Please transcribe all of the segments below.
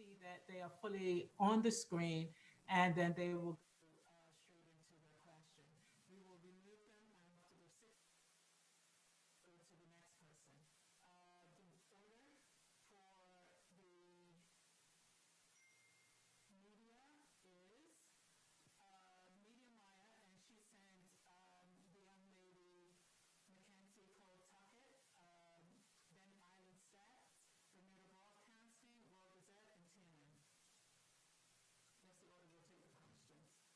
see that they are fully on the screen, and then they will go straight into their question. We will remove them. I have to go 6 go to the next person. The order for the media is Media Maya, and she sent the young lady Mackenzie Cole Tuckett, then Island Stats, Bermuda Broadcasting, World Gazette, and TNN. That's the order we'll take the questions.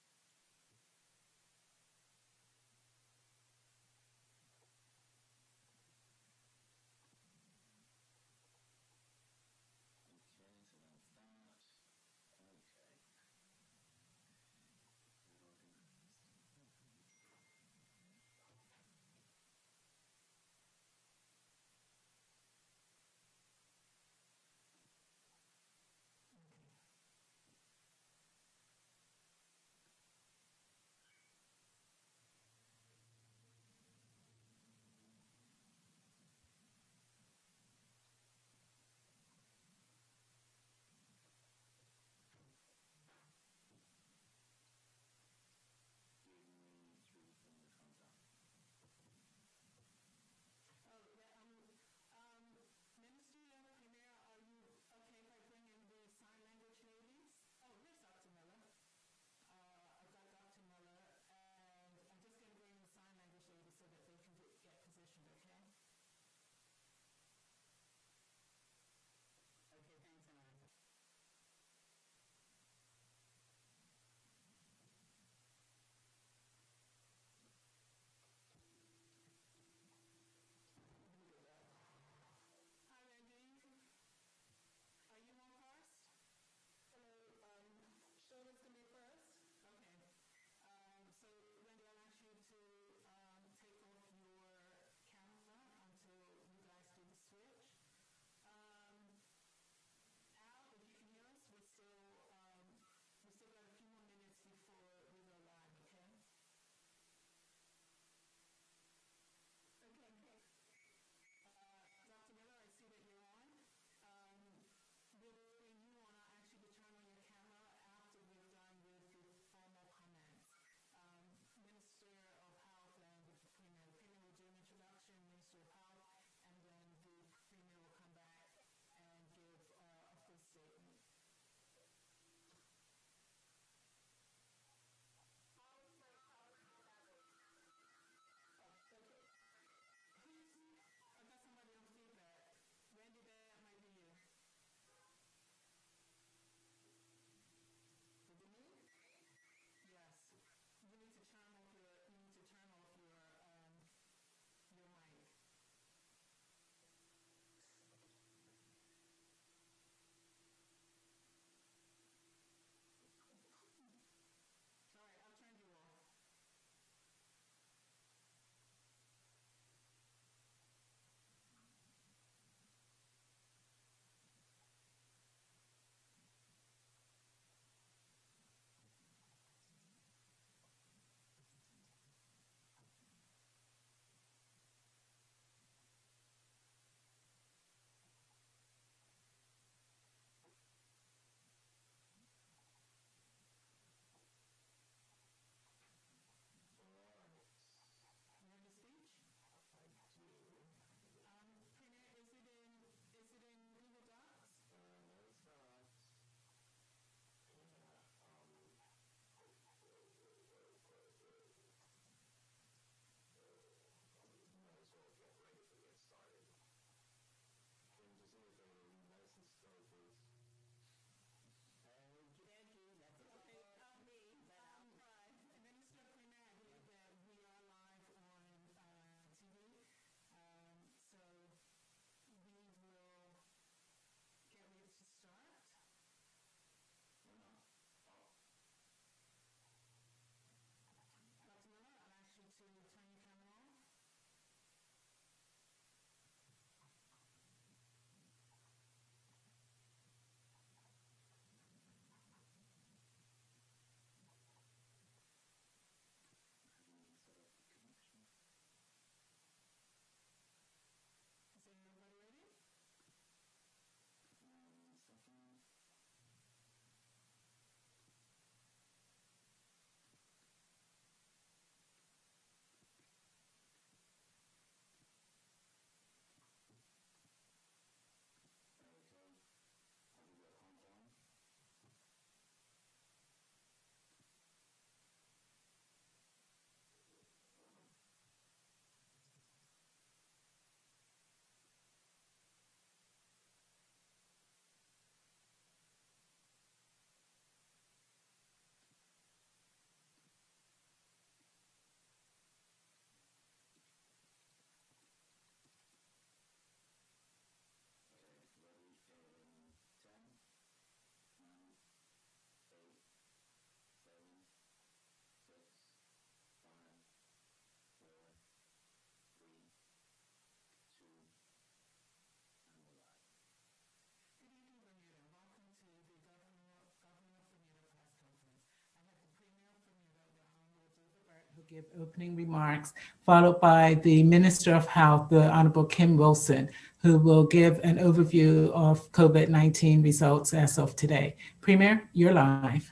give opening remarks, followed by the Minister of Health, the Honorable Kim Wilson, who will give an overview of COVID-19 results as of today. Premier, you're live.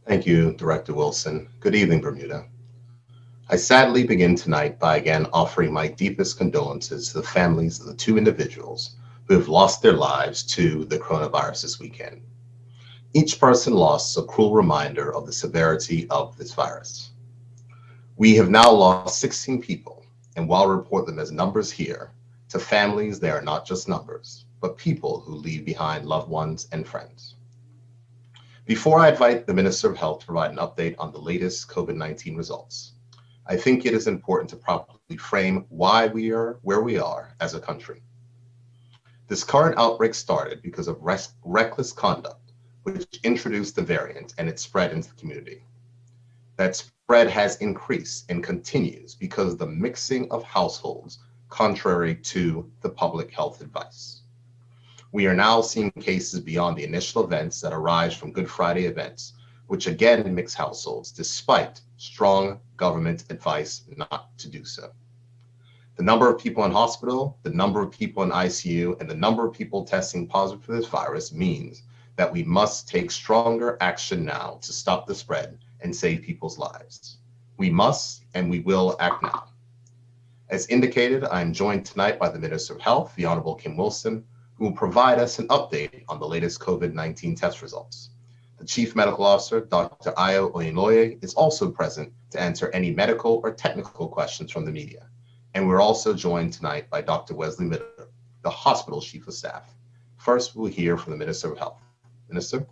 Thank you, Director Wilson. Good evening, Bermuda. I sadly begin tonight by again offering my deepest condolences to the families of the two individuals who have lost their lives to the coronavirus this weekend. Each person lost is a cruel reminder of the severity of this virus. We have now lost 16 people, and while we report them as numbers here, to families they are not just numbers, but people who leave behind loved ones and friends. Before I invite the Minister of Health to provide an update on the latest COVID-19 results, I think it is important to properly frame why we are where we are as a country. This current outbreak started because of reckless conduct, which introduced the variant and it spread into the community. That spread has increased and continues because of the mixing of households, contrary to the public health advice. We are now seeing cases beyond the initial events that arise from Good Friday events, which again mix households despite strong government advice not to do so. The number of people in hospital, the number of people in ICU, and the number of people testing positive for this virus means that we must take stronger action now to stop the spread and save people's lives. We must and we will act now. As indicated, I am joined tonight by the Minister of Health, the Honorable Kim Wilson, who will provide us an update on the latest COVID-19 test results. The Chief Medical Officer, Dr. Ayo Oyinloye, is also present to answer any medical or technical questions from the media. And we're also joined tonight by Dr. Wesley Mitter, the hospital Chief of Staff. First, we'll hear from the Minister of Health. Minister?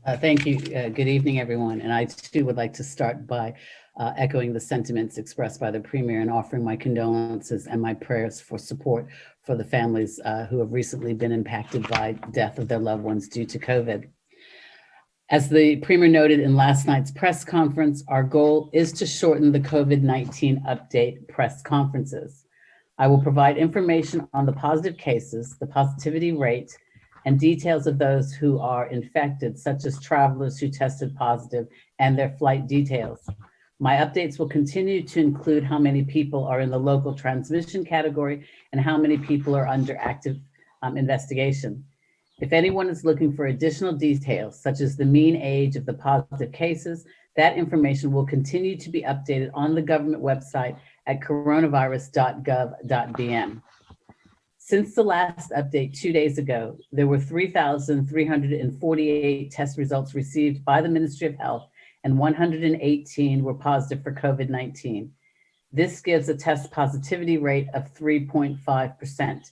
Thank you. Good evening, everyone. And I too would like to start by echoing the sentiments expressed by the Premier and offering my condolences and my prayers for support for the families who have recently been impacted by death of their loved ones due to COVID. As the Premier noted in last night's press conference, our goal is to shorten the COVID-19 update press conferences. I will provide information on the positive cases, the positivity rate, and details of those who are infected, such as travelers who tested positive and their flight details. My updates will continue to include how many people are in the local transmission category and how many people are under active investigation. If anyone is looking for additional details, such as the mean age of the positive cases, that information will continue to be updated on the government website at coronavirus.gov.bm. Since the last update 2 days ago, there were 3,348 test results received by the Ministry of Health, and 118 were positive for COVID-19. This gives a test positivity rate of 3.5%.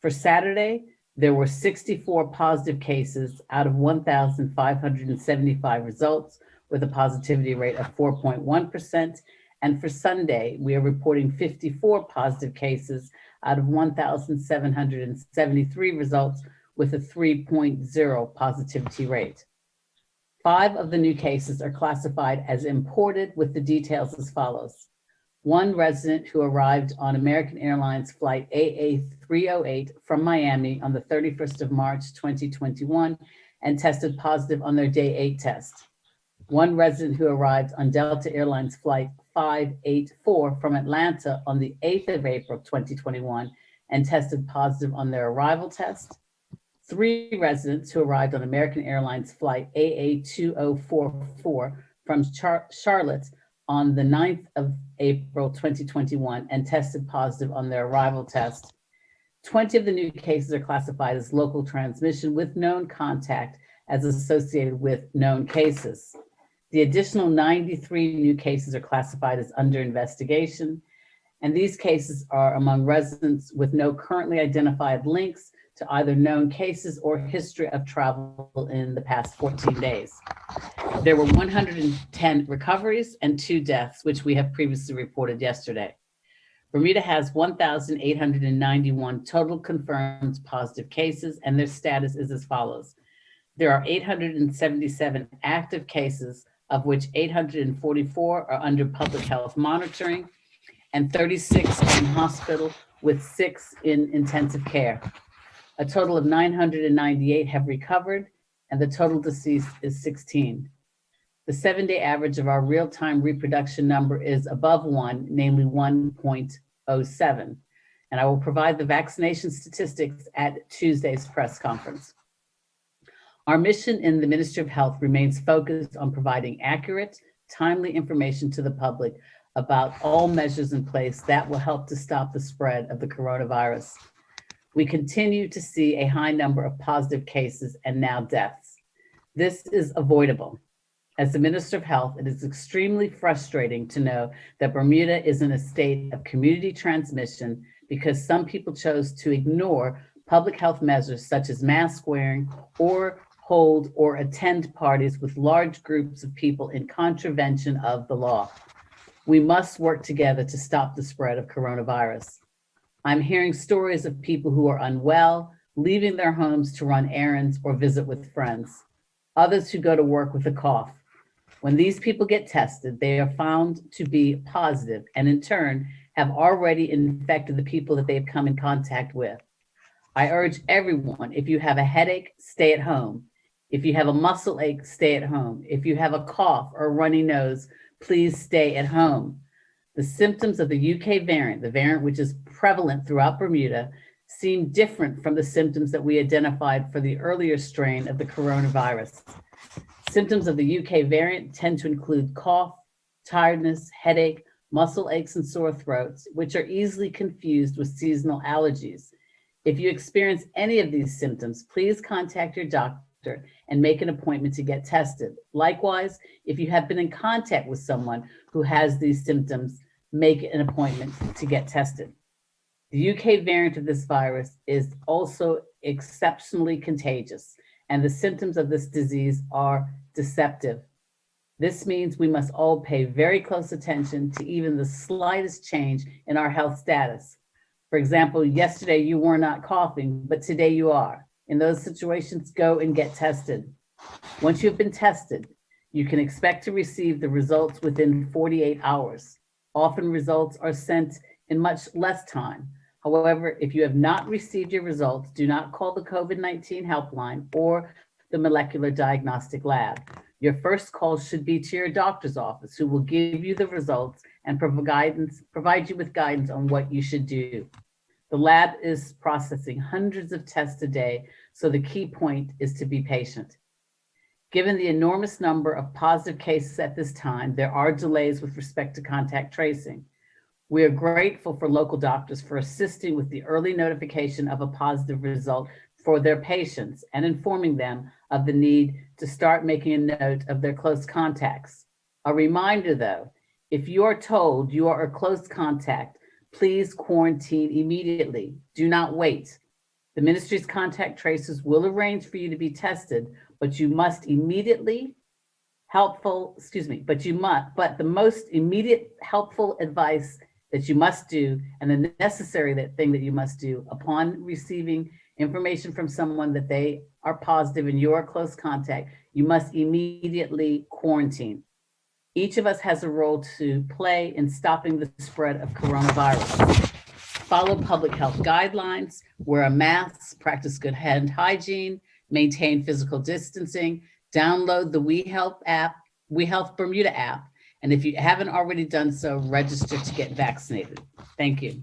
For Saturday, there were 64 positive cases out of 1,575 results with a positivity rate of 4.1%. And for Sunday, we are reporting 54 positive cases out of 1,773 results with a 3.0 positivity rate. 5 of the new cases are classified as imported with the details as follows. One resident who arrived on American Airlines flight AA308 from Miami on the 31st of March, 2021, and tested positive on their day 8 test. One resident who arrived on Delta Airlines flight 584 from Atlanta on the 8th of April, 2021, and tested positive on their arrival test. 3 residents who arrived on American Airlines flight AA2044 from Charlotte on the 9th of April 2021 and tested positive on their arrival test. 20 of the new cases are classified as local transmission with known contact as associated with known cases. The additional 93 new cases are classified as under investigation, and these cases are among residents with no currently identified links to either known cases or history of travel in the past 14 days. There were 110 recoveries and 2 deaths, which we have previously reported yesterday. Bermuda has 1,891 total confirmed positive cases, and their status is as follows. There are 877 active cases, of which 844 are under public health monitoring, and 36 are in hospital, with 6 in intensive care. A total of 998 have recovered, and the total deceased is 16. The 7-day average of our real-time reproduction number is above 1, namely 1.07. And I will provide the vaccination statistics at Tuesday's press conference. Our mission in the Ministry of Health remains focused on providing accurate, timely information to the public about all measures in place that will help to stop the spread of the coronavirus. We continue to see a high number of positive cases and now deaths. This is avoidable. As the Minister of Health, it is extremely frustrating to know that Bermuda is in a state of community transmission because some people chose to ignore public health measures such as mask wearing or hold or attend parties with large groups of people in contravention of the law. We must work together to stop the spread of coronavirus. I'm hearing stories of people who are unwell, leaving their homes to run errands or visit with friends. Others who go to work with a cough. When these people get tested, they are found to be positive and in turn have already infected the people that they've come in contact with. I urge everyone, if you have a headache, stay at home. If you have a muscle ache, stay at home. If you have a cough or a runny nose, please stay at home. The symptoms of the UK variant, the variant which is prevalent throughout Bermuda, seem different from the symptoms that we identified for the earlier strain of the coronavirus. Symptoms of the UK variant tend to include cough, tiredness, headache, muscle aches, and sore throats, which are easily confused with seasonal allergies. If you experience any of these symptoms, please contact your doctor and make an appointment to get tested. Likewise, if you have been in contact with someone who has these symptoms, make an appointment to get tested. The UK variant of this virus is also exceptionally contagious, and the symptoms of this disease are deceptive. This means we must all pay very close attention to even the slightest change in our health status. For example, yesterday you were not coughing, but today you are. In those situations, go and get tested. Once you've been tested, you can expect to receive the results within 48 hours. Often results are sent in much less time. However, if you have not received your results, do not call the COVID-19 helpline or the molecular diagnostic lab. Your first call should be to your doctor's office, who will give you the results and provide you with guidance on what you should do. The lab is processing hundreds of tests a day, so the key point is to be patient. Given the enormous number of positive cases at this time, there are delays with respect to contact tracing. We are grateful for local doctors for assisting with the early notification of a positive result for their patients and informing them of the need to start making a note of their close contacts. A reminder though, if you are told you are a close contact, please quarantine immediately. Do not wait. The ministry's contact tracers will arrange for you to be tested, but the most immediate helpful advice that you must do, and the necessary thing that you must do upon receiving information from someone that they are positive and you're a close contact, you must immediately quarantine. Each of us has a role to play in stopping the spread of coronavirus. Follow public health guidelines, wear a mask, practice good hand hygiene, maintain physical distancing, download the We Health Bermuda app, and if you haven't already done so, register to get vaccinated. Thank you.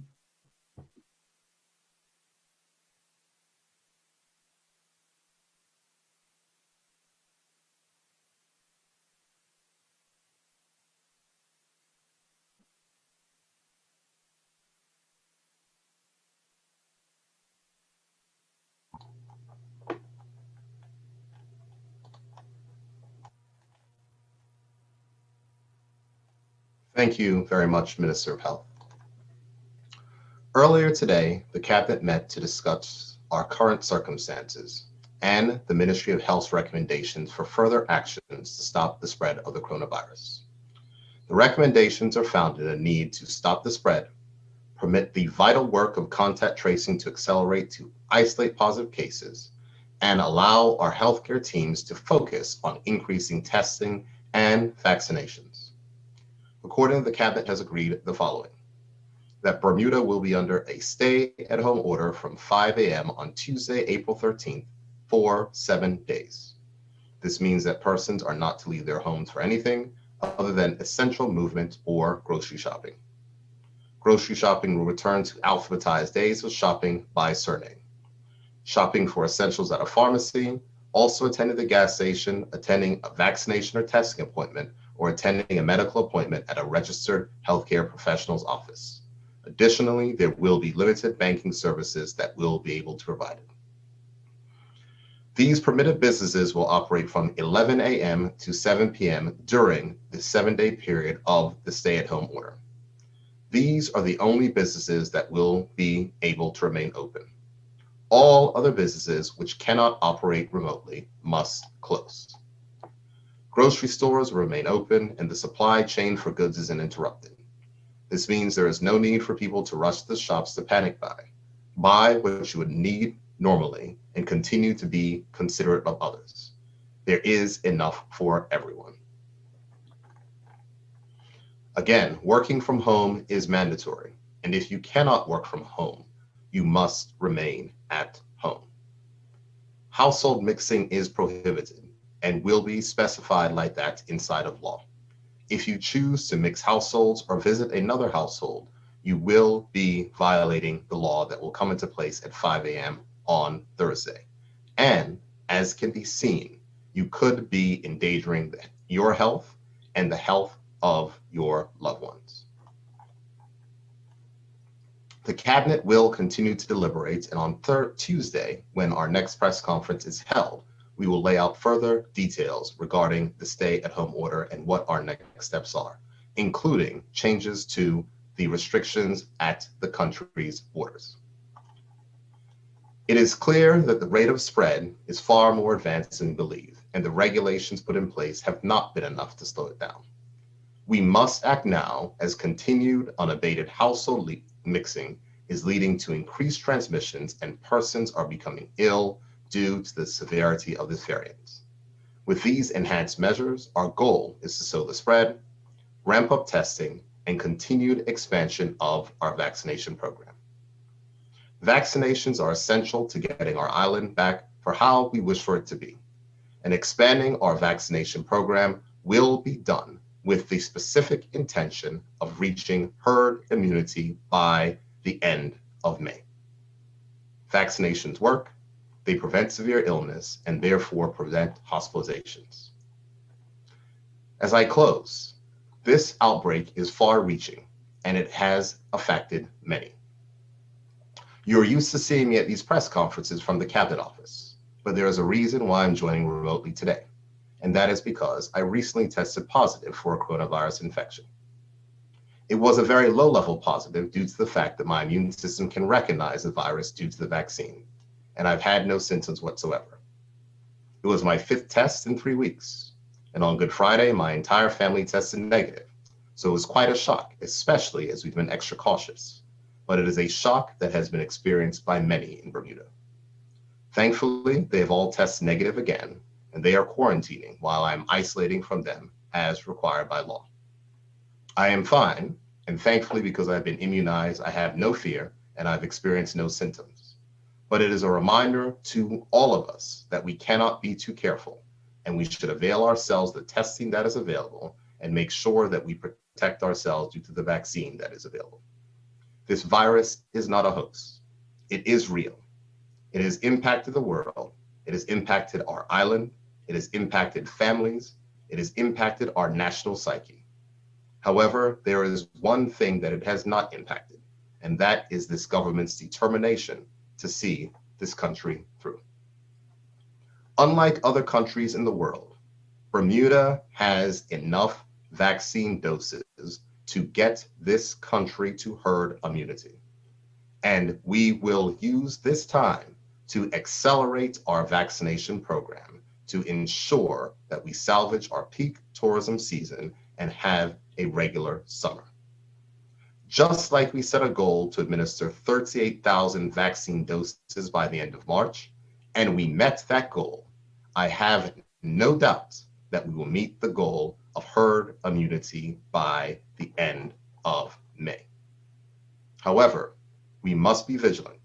Thank you very much, Minister of Health. Earlier today, the Cabinet met to discuss our current circumstances and the Ministry of Health's recommendations for further actions to stop the spread of the coronavirus. The recommendations are founded in a need to stop the spread, permit the vital work of contact tracing to accelerate to isolate positive cases, and allow our healthcare teams to focus on increasing testing and vaccinations. Accordingly, the Cabinet has agreed the following: that Bermuda will be under a stay-at-home order from 5 a.m. on Tuesday, April 13th for 7 days. This means that persons are not to leave their homes for anything other than essential movement or grocery shopping. Grocery shopping will return to alphabetized days of shopping by surname. Shopping for essentials at a pharmacy, also attending the gas station, attending a vaccination or testing appointment, or attending a medical appointment at a registered healthcare professional's office. Additionally, there will be limited banking services that will be able to provide it. These permitted businesses will operate from 11 a.m. to 7 p.m. during the 7-day period of the stay-at-home order. These are the only businesses that will be able to remain open. All other businesses which cannot operate remotely must close. Grocery stores will remain open and the supply chain for goods is uninterrupted. This means there is no need for people to rush to the shops to panic buy. Buy what you would need normally and continue to be considerate of others. There is enough for everyone. Again, working from home is mandatory, and if you cannot work from home, you must remain at home. Household mixing is prohibited and will be specified like that inside of law. If you choose to mix households or visit another household, you will be violating the law that will come into place at 5 a.m. on Thursday. And as can be seen, you could be endangering your health and the health of your loved ones. The cabinet will continue to deliberate, and on Tuesday, when our next press conference is held, we will lay out further details regarding the stay-at-home order and what our next steps are, including changes to the restrictions at the country's borders. It is clear that the rate of spread is far more advanced than we believe, and the regulations put in place have not been enough to slow it down. We must act now, as continued unabated household mixing is leading to increased transmissions and persons are becoming ill due to the severity of this variant. With these enhanced measures, our goal is to slow the spread, ramp up testing, and continued expansion of our vaccination program. Vaccinations are essential to getting our island back for how we wish for it to be, and expanding our vaccination program will be done with the specific intention of reaching herd immunity by the end of May. Vaccinations work, they prevent severe illness, and therefore prevent hospitalizations. As I close, this outbreak is far-reaching, and it has affected many. You're used to seeing me at these press conferences from the Cabinet Office, but there is a reason why I'm joining remotely today, and that is because I recently tested positive for a coronavirus infection. It was a very low-level positive due to the fact that my immune system can recognize the virus due to the vaccine, and I've had no symptoms whatsoever. It was my 5th test in 3 weeks, and on Good Friday, my entire family tested negative, so it was quite a shock, especially as we've been extra cautious. But it is a shock that has been experienced by many in Bermuda. Thankfully, they have all tested negative again, and they are quarantining while I'm isolating from them as required by law. I am fine, and thankfully, because I've been immunized, I have no fear and I've experienced no symptoms. But it is a reminder to all of us that we cannot be too careful, and we should avail ourselves of the testing that is available and make sure that we protect ourselves due to the vaccine that is available. This virus is not a hoax. It is real. It has impacted the world. It has impacted our island. It has impacted families. It has impacted our national psyche. However, there is one thing that it has not impacted, and that is this government's determination to see this country through. Unlike other countries in the world, Bermuda has enough vaccine doses to get this country to herd immunity. And we will use this time to accelerate our vaccination program to ensure that we salvage our peak tourism season and have a regular summer. Just like we set a goal to administer 38,000 vaccine doses by the end of March, and we met that goal, I have no doubt that we will meet the goal of herd immunity by the end of May. However, we must be vigilant.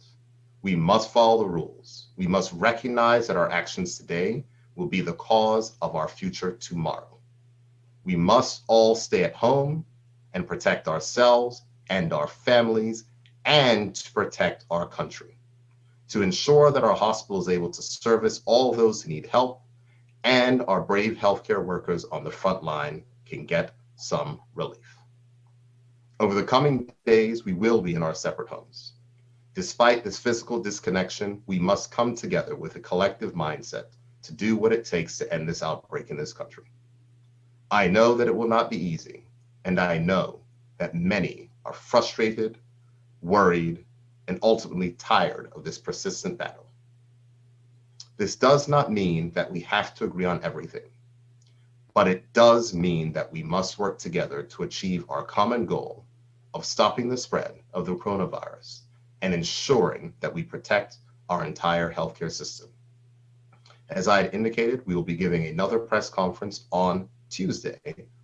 We must follow the rules. We must recognize that our actions today will be the cause of our future tomorrow. We must all stay at home and protect ourselves and our families and to protect our country, to ensure that our hospital is able to service all those who need help and our brave healthcare workers on the front line can get some relief. Over the coming days, we will be in our separate homes. Despite this physical disconnection, we must come together with a collective mindset to do what it takes to end this outbreak in this country. I know that it will not be easy, and I know that many are frustrated, worried, and ultimately tired of this persistent battle. This does not mean that we have to agree on everything, but it does mean that we must work together to achieve our common goal of stopping the spread of the coronavirus and ensuring that we protect our entire healthcare system. As I had indicated, we will be giving another press conference on Tuesday,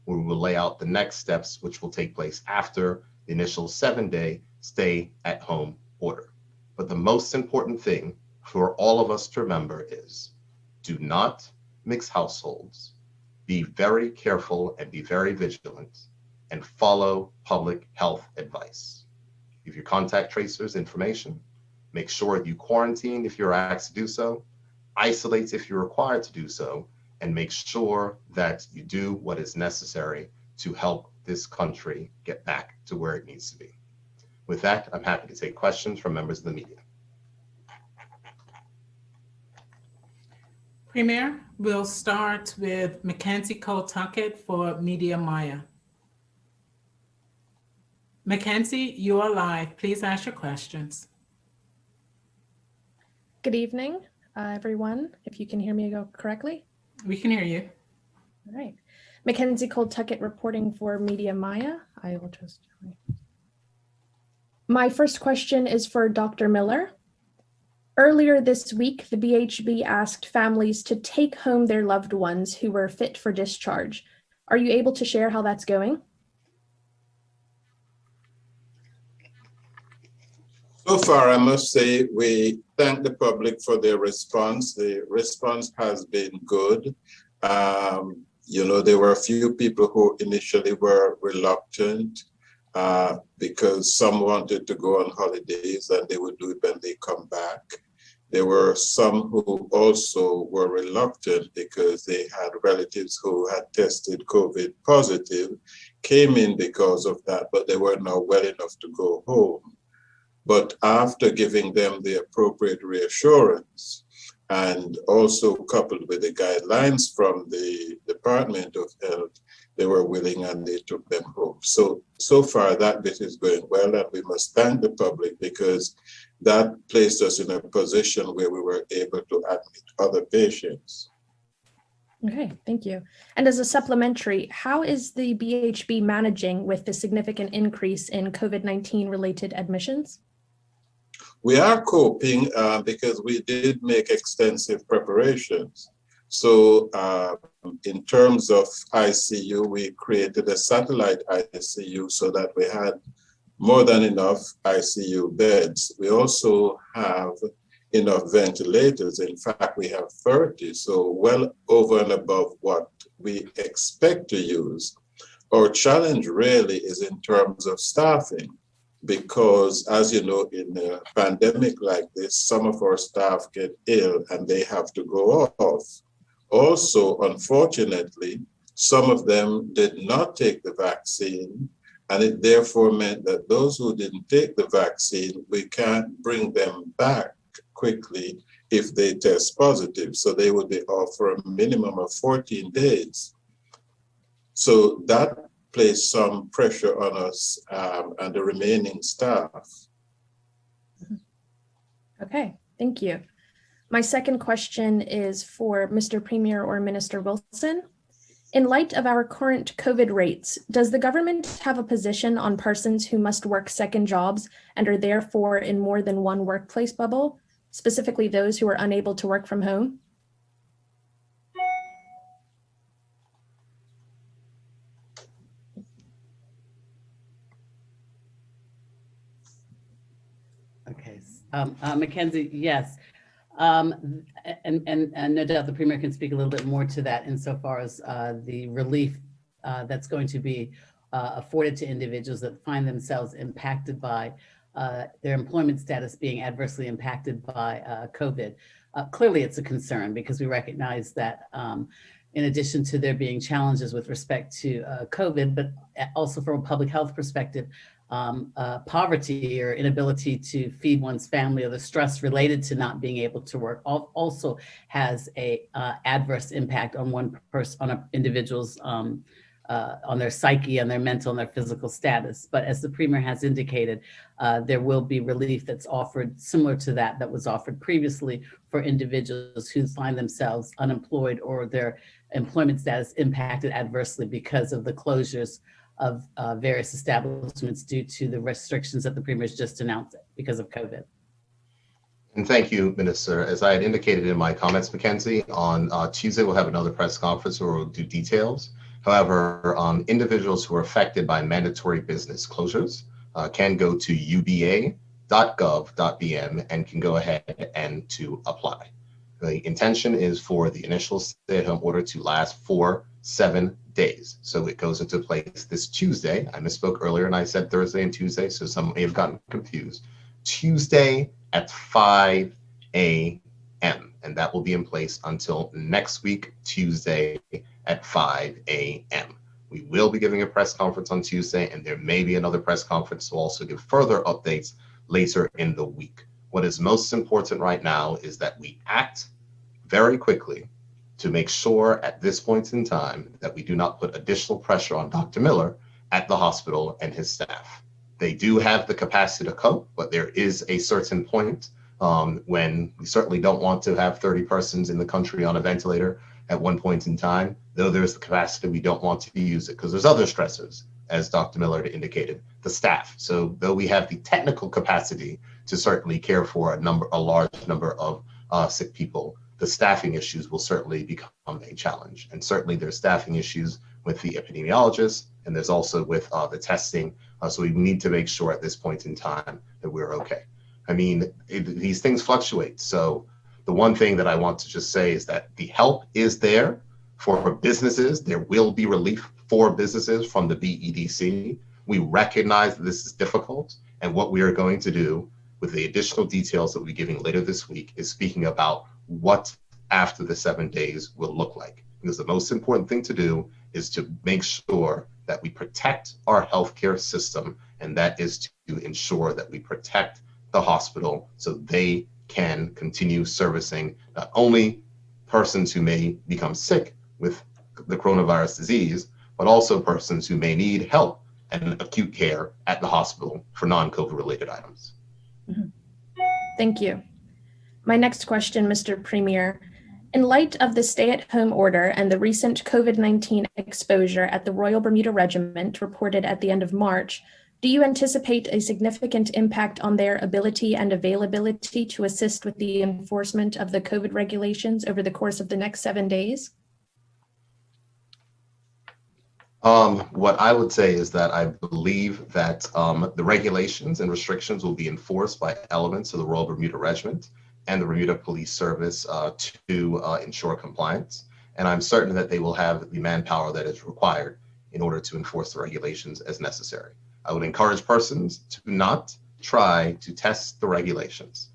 where we will lay out the next steps, which will take place after the initial 7-day stay-at-home order. But the most important thing for all of us to remember is do not mix households, be very careful and be very vigilant, and follow public health advice. Give your contact tracers information, make sure you quarantine if you're asked to do so, isolate if you're required to do so, and make sure that you do what is necessary to help this country get back to where it needs to be. With that, I'm happy to take questions from members of the media. Premier, we'll start with Mackenzie Cole-Tuckett for Media Maya. Mackenzie, you are live. Please ask your questions. Good evening, everyone. If you can hear me go correctly. We can hear you. All right. Mackenzie Cole-Tuckett reporting for Media Maya. I will just. My first question is for Dr. Miller. Earlier this week, the BHB asked families to take home their loved ones who were fit for discharge. Are you able to share how that's going? So far, I must say we thank the public for their response. The response has been good. There were a few people who initially were reluctant because some wanted to go on holidays and they would do it when they come back. There were some who also were reluctant because they had relatives who had tested COVID positive, came in because of that, but they were now well enough to go home. But after giving them the appropriate reassurance and also coupled with the guidelines from the Department of Health, they were willing and they took them home. So far that bit is going well, and we must thank the public because that placed us in a position where we were able to admit other patients. Okay, thank you. And as a supplementary, how is the BHB managing with the significant increase in COVID-19 related admissions? We are coping because we did make extensive preparations. So in terms of ICU, we created a satellite ICU so that we had more than enough ICU beds. We also have enough ventilators. In fact, we have 30, so well over and above what we expect to use. Our challenge really is in terms of staffing, because as you know, in a pandemic like this, some of our staff get ill and they have to go off. Also, unfortunately, some of them did not take the vaccine, and it therefore meant that those who didn't take the vaccine, we can't bring them back quickly if they test positive. So they would be off for a minimum of 14 days. So that placed some pressure on us and the remaining staff. Okay, thank you. My second question is for Mr. Premier or Minister Wilson. In light of our current COVID rates, does the government have a position on persons who must work second jobs and are therefore in more than one workplace bubble, specifically those who are unable to work from home? Okay, Mackenzie, yes. And no doubt the Premier can speak a little bit more to that insofar as the relief that's going to be afforded to individuals that find themselves impacted by their employment status being adversely impacted by COVID. Clearly, it's a concern because we recognize that in addition to there being challenges with respect to COVID, but also from a public health perspective, poverty or inability to feed one's family or the stress related to not being able to work also has a adverse impact on one person, on an individual's on their psyche, on their mental and their physical status. But as the Premier has indicated, there will be relief that's offered similar to that was offered previously for individuals who find themselves unemployed or their employment status impacted adversely because of the closures of various establishments due to the restrictions that the Premier has just announced because of COVID. And thank you, Minister. As I had indicated in my comments, Mackenzie, on Tuesday, we'll have another press conference where we'll do details. However, individuals who are affected by mandatory business closures can go to uba.gov.bm and can go ahead and to apply. The intention is for the initial stay-at-home order to last for 7 days. So it goes into place this Tuesday. I misspoke earlier and I said Thursday and Tuesday, so some may have gotten confused. Tuesday at 5 a.m. And that will be in place until next week, Tuesday at 5 a.m. We will be giving a press conference on Tuesday, and there may be another press conference to also give further updates later in the week. What is most important right now is that we act very quickly to make sure at this point in time that we do not put additional pressure on Dr. Miller at the hospital and his staff. They do have the capacity to cope, but there is a certain point when we certainly don't want to have 30 persons in the country on a ventilator at one point in time, though there's the capacity, we don't want to use it because there's other stressors, as Dr. Miller indicated, the staff. So though we have the technical capacity to certainly care for a large number of sick people, the staffing issues will certainly become a challenge. And certainly there's staffing issues with the epidemiologists, and there's also with the testing. So we need to make sure at this point in time that we're okay. I mean, these things fluctuate. So the one thing that I want to just say is that the help is there for businesses. There will be relief for businesses from the BEDC. We recognize that this is difficult, and what we are going to do with the additional details that we'll be giving later this week is speaking about what after the 7 days will look like. Because the most important thing to do is to make sure that we protect our healthcare system, and that is to ensure that we protect the hospital so they can continue servicing not only persons who may become sick with the coronavirus disease, but also persons who may need help and acute care at the hospital for non-COVID related items. Thank you. My next question, Mr. Premier. In light of the stay-at-home order and the recent COVID-19 exposure at the Royal Bermuda Regiment reported at the end of March, do you anticipate a significant impact on their ability and availability to assist with the enforcement of the COVID regulations over the course of the next 7 days? What I would say is that I believe that the regulations and restrictions will be enforced by elements of the Royal Bermuda Regiment and the Bermuda Police Service to ensure compliance. And I'm certain that they will have the manpower that is required in order to enforce the regulations as necessary. I would encourage persons to not try to test the regulations.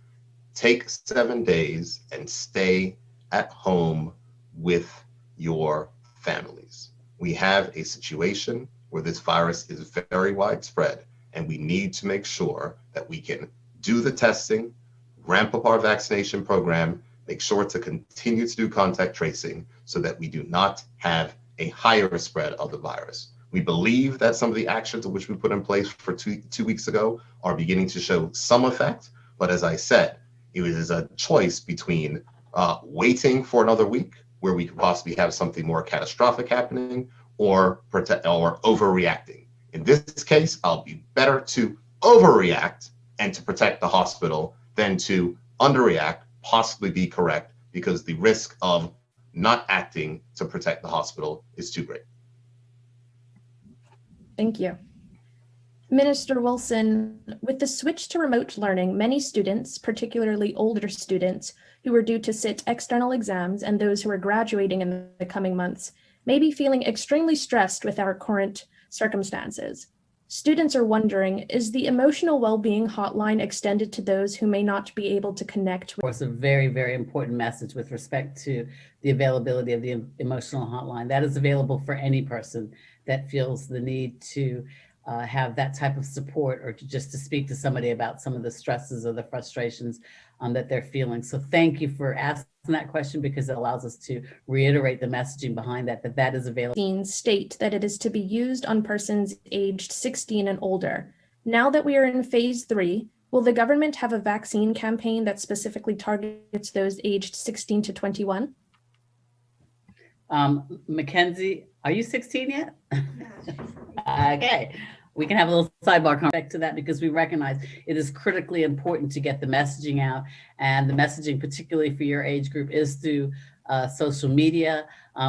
Take 7 days and stay at home with your families. We have a situation where this virus is very widespread, and we need to make sure that we can do the testing, ramp up our vaccination program, make sure to continue to do contact tracing so that we do not have a higher spread of the virus. We believe that some of the actions which we put in place for two weeks ago are beginning to show some effect. But as I said, it is a choice between waiting for another week where we could possibly have something more catastrophic happening or overreacting. In this case, I'll be better to overreact and to protect the hospital than to underreact, possibly be correct, because the risk of not acting to protect the hospital is too great. Thank you. Minister Wilson, with the switch to remote learning, many students, particularly older students who are due to sit external exams and those who are graduating in the coming months, may be feeling extremely stressed with our current circumstances. Students are wondering, is the emotional well-being hotline extended to those who may not be able to connect? Of course, a very, very important message with respect to the availability of the emotional hotline. That is available for any person that feels the need to have that type of support, or just to speak to somebody about some of the stresses or the frustrations that they're feeling. So thank you for asking that question, because it allows us to reiterate the messaging behind that is available. State that it is to be used on persons aged 16 and older. Now that we are in phase 3, will the government have a vaccine campaign that specifically targets those aged 16 to 21? Mackenzie, are you 16 yet? Okay, we can have a little sidebar contact to that, because we recognize it is critically important to get the messaging out, and the messaging, particularly for your age group, is through social media.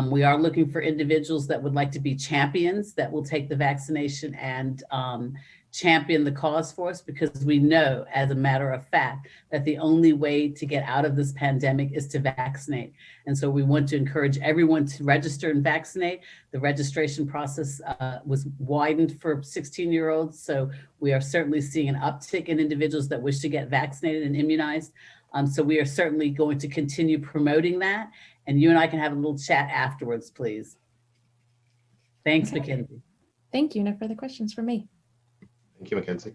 We are looking for individuals that would like to be champions that will take the vaccination and champion the cause for us, because we know, as a matter of fact, that the only way to get out of this pandemic is to vaccinate. And so we want to encourage everyone to register and vaccinate. The registration process was widened for 16-year-olds. So we are certainly seeing an uptick in individuals that wish to get vaccinated and immunized. So we are certainly going to continue promoting that. And you and I can have a little chat afterwards, please. Thanks, Okay. Mackenzie. Thank you. No further questions for me. Thank you, Mackenzie.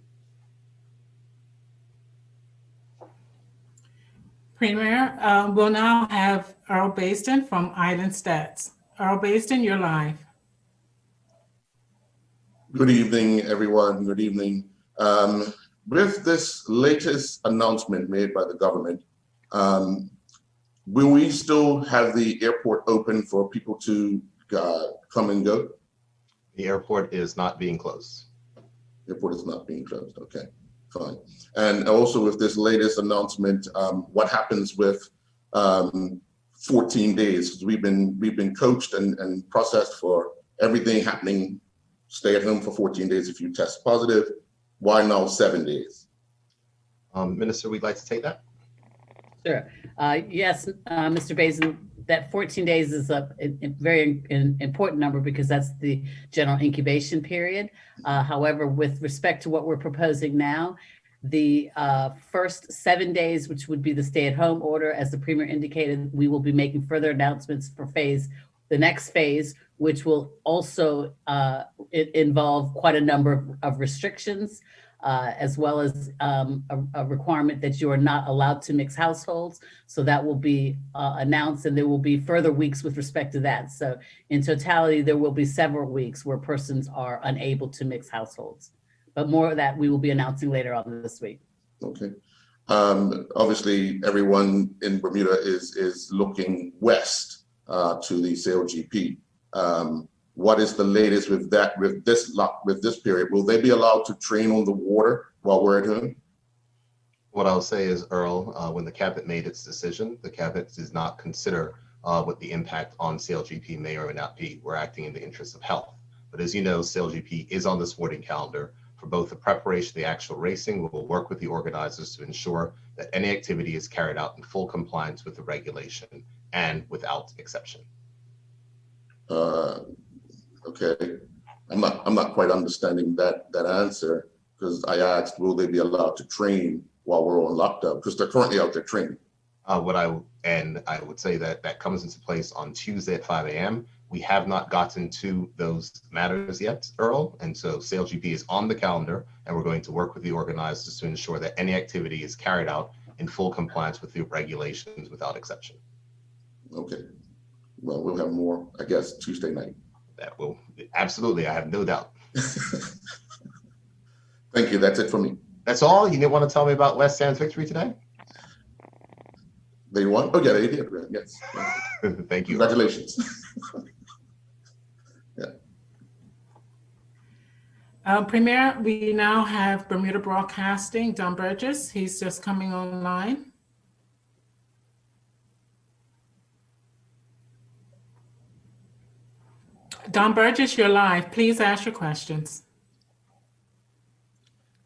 Premier, we'll now have Earl Baston from Island Stats. Earl Baston, you're live. Good evening, everyone. Good evening. With this latest announcement made by the government, will we still have the airport open for people to come and go? The airport is not being closed. The airport is not being closed. Okay, fine. And also with this latest announcement, what happens with 14 days? Because we've been coached and processed for everything happening. Stay at home for 14 days if you test positive. Why now 7 days? Minister, we'd like to take that. Sure. Yes, Mr. Bazin, that 14 days is a very important number, because that's the general incubation period. However, with respect to what we're proposing now, the first 7 days, which would be the stay-at-home order, as the Premier indicated, we will be making further announcements for the next phase, which will also involve quite a number of restrictions, as well as a requirement that you are not allowed to mix households. So that will be announced, and there will be further weeks with respect to that. So in totality, there will be several weeks where persons are unable to mix households. But more of that we will be announcing later on this week. Okay. Obviously, everyone in Bermuda is looking west to the CLGP. What is the latest with that, with this period? Will they be allowed to train on the water while we're at home? What I'll say is, Earl, when the cabinet made its decision, the cabinet does not consider what the impact on CLGP may or may not be. We're acting in the interest of health. But as you know, CLGP is on the sporting calendar for both the preparation of the actual racing. We will work with the organizers to ensure that any activity is carried out in full compliance with the regulation and without exception. Okay, I'm not quite understanding that answer, because I asked, will they be allowed to train while we're on lockdown? Because they're currently out there training. I would say that comes into place on Tuesday at 5 a.m. We have not gotten to those matters yet, Earl, and so CLGP is on the calendar, and we're going to work with the organizers to ensure that any activity is carried out in full compliance with the regulations without exception. Okay, well, we'll have more, I guess, Tuesday night. That will, absolutely, I have no doubt. Thank you, that's it for me. That's all? You didn't want to tell me about West Ham's victory today? They won? Oh, yeah, they did, yes. Thank you. Congratulations. Premier, we now have Bermuda Broadcasting, Don Burgess. He's just coming online. Don Burgess, you're live. Please ask your questions.